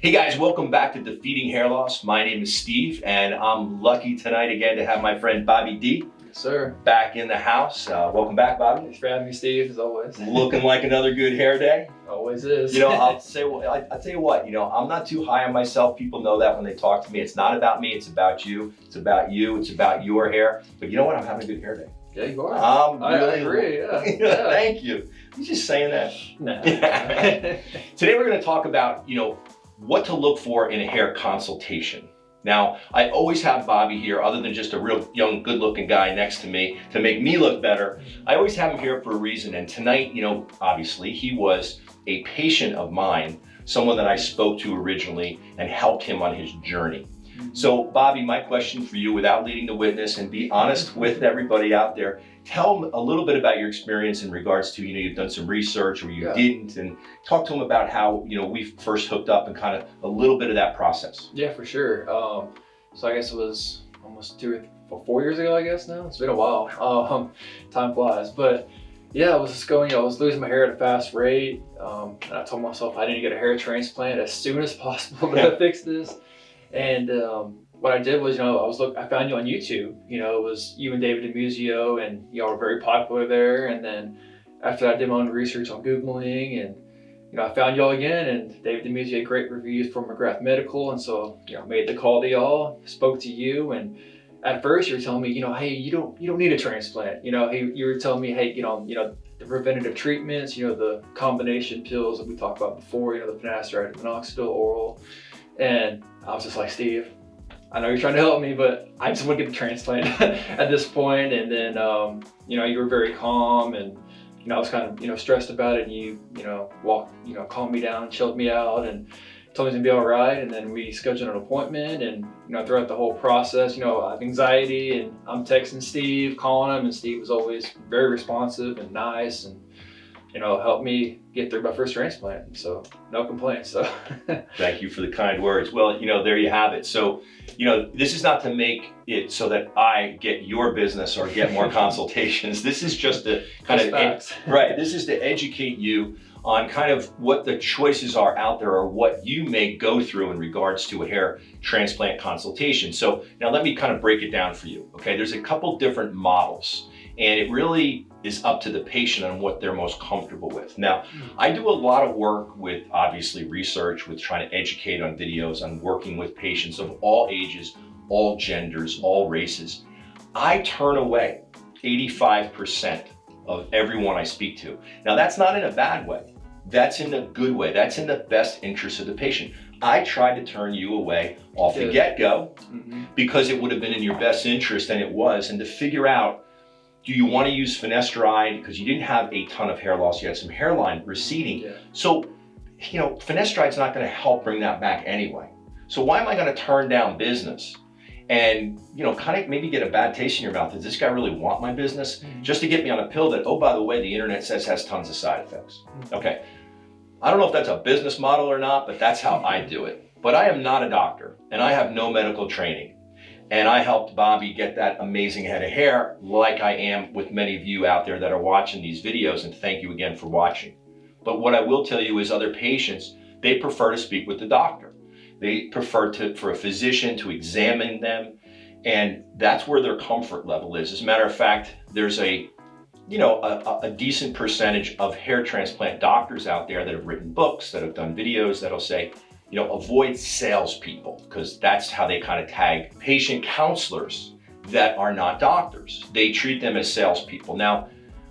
Hey guys, welcome back to Defeating Hair Loss. My name is Steve, and I'm lucky tonight again to have my friend Bobby D. Yes, sir. Back in the house. Welcome back, Bobby. Thanks for having me, Steve, as always. Looking like another good hair day. Always is. You know, I'll tell you what, I'm not too high on myself. People know that when they talk to me. It's not about me, it's about you. It's about you, it's about your hair. But you know what? I'm having a good hair day. Yeah, you are. I agree, yeah. Thank you. You just saying that? No. Today we're going to talk about, what to look for in a hair consultation. Now, I always have Bobby here, other than just a real young, good-looking guy next to me to make me look better. I always have him here for a reason. And tonight, obviously, he was a patient of mine, someone that I spoke to originally and helped him on his journey. So, Bobby, my question for you, without leading the witness, and be honest with everybody out there, tell them a little bit about your experience in regards to, you've done some research or you didn't, and talk to them about how, we first hooked up and kind of a little bit of that process. Yeah, for sure. So I guess it was almost 4 years ago, I guess now. It's been a while. Time flies. But yeah, I was just going, I was losing my hair at a fast rate. And I told myself I need to get a hair transplant as soon as possible to fix this. And what I did was, I found you on YouTube. It was you and David DiMuzio, and y'all were very popular there. And then after that, I did my own research on Googling, and I found y'all again. And David DiMuzio had great reviews from McGrath Medical, and so made the call to y'all, spoke to you, and at first you were telling me, hey, you don't need a transplant. You were telling me, hey, the preventative treatments, the combination pills that we talked about before, the finasteride, minoxidil, oral. And I was just like, Steve, I know you're trying to help me, but I just want to get the transplant at this point. And then, you were very calm, and, I was kind of, stressed about it. And you calmed me down, chilled me out, and told me it's gonna be all right. And then we scheduled an appointment, and, throughout the whole process, I have anxiety, and I'm texting Steve, calling him, and Steve was always very responsive and nice, and, helped me get through my first transplant. So no complaints. So Thank you for the kind words. Well, there you have it. So, this is not to make it so that I get your business or get more consultations. This is just to kind of, this is to educate you on kind of what the choices are out there or what you may go through in regards to a hair transplant consultation. So now let me kind of break it down for you. Okay, there's a couple different models, and it really is up to the patient on what they're most comfortable with. Now, I do a lot of work with, obviously, research, with trying to educate on videos, on working with patients of all ages, all genders, all races. I turn away 85% of everyone I speak to. Now, that's not in a bad way. That's in a good way. That's in the best interest of the patient. I tried to turn you away off the get-go because it would have been in your best interest, and it was, and to figure out, do you want to use finasteride? Because you didn't have a ton of hair loss. You had some hairline receding. Yeah. So, finaesteride's not going to help bring that back anyway. So why am I going to turn down business and, kind of maybe get a bad taste in your mouth? Does this guy really want my business? Just to get me on a pill that, oh, by the way, the internet says has tons of side effects. Okay. I don't know if that's a business model or not, but that's how I do it. But I am not a doctor, and I have no medical training. And I helped Bobby get that amazing head of hair, like I am with many of you out there that are watching these videos, and thank you again for watching. But what I will tell you is other patients, they prefer to speak with the doctor. They prefer for a physician to examine them, and that's where their comfort level is. As a matter of fact, there's a decent percentage of hair transplant doctors out there that have written books, that have done videos that'll say, avoid salespeople, because that's how they kind of tag patient counselors that are not doctors. They treat them as salespeople. Now,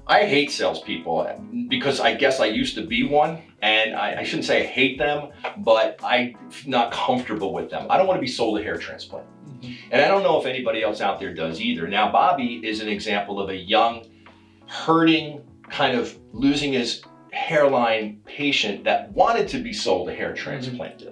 I hate salespeople because I guess I used to be one, and I shouldn't say I hate them, but I'm not comfortable with them. I don't want to be sold a hair transplant. And I don't know if anybody else out there does either. Now, Bobby is an example of a young, hurting, kind of losing his hairline patient that wanted to be sold a hair transplant.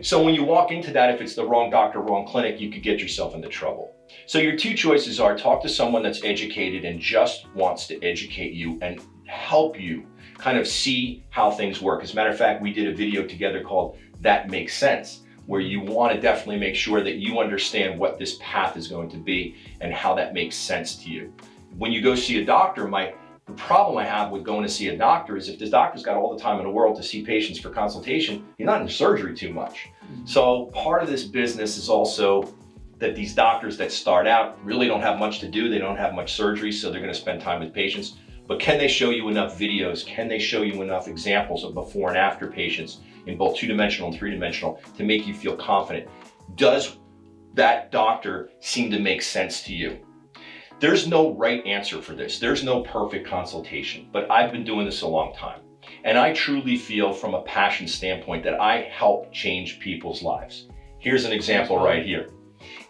So when you walk into that, if it's the wrong doctor, wrong clinic, you could get yourself into trouble. So your two choices are talk to someone that's educated and just wants to educate you and help you kind of see how things work. As a matter of fact, we did a video together called That Makes Sense, where you want to definitely make sure that you understand what this path is going to be and how that makes sense to you. When you go see a doctor, my The problem I have with going to see a doctor is if this doctor's got all the time in the world to see patients for consultation, he's not in surgery too much. So part of this business is also that these doctors that start out really don't have much to do. They don't have much surgery, so they're going to spend time with patients. But can they show you enough videos? Can they show you enough examples of before and after patients in both 2-dimensional and 3-dimensional to make you feel confident? Does that doctor seem to make sense to you? There's no right answer for this. There's no perfect consultation, but I've been doing this a long time. And I truly feel from a passion standpoint that I help change people's lives. Here's an example right here.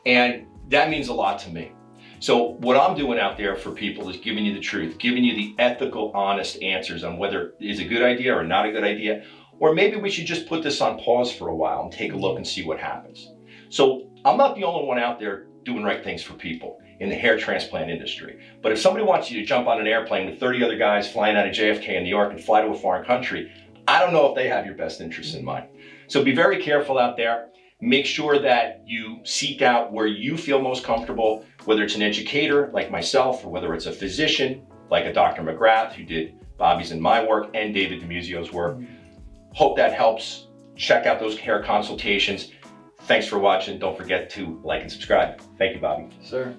And that means a lot to me. So what I'm doing out there for people is giving you the truth, giving you the ethical, honest answers on whether it's a good idea or not a good idea, or maybe we should just put this on pause for a while and take a look and see what happens. So I'm not the only one out there doing right things for people in the hair transplant industry. But if somebody wants you to jump on an airplane with 30 other guys flying out of JFK in New York and fly to a foreign country, I don't know if they have your best interests in mind. So be very careful out there. Make sure that you seek out where you feel most comfortable, whether it's an educator like myself, or whether it's a physician like a Dr. McGrath who did Bobby's and my work and David DiMuzio's work. Hope that helps. Check out those hair consultations. Thanks for watching. Don't forget to like and subscribe. Thank you, Bobby. Sir.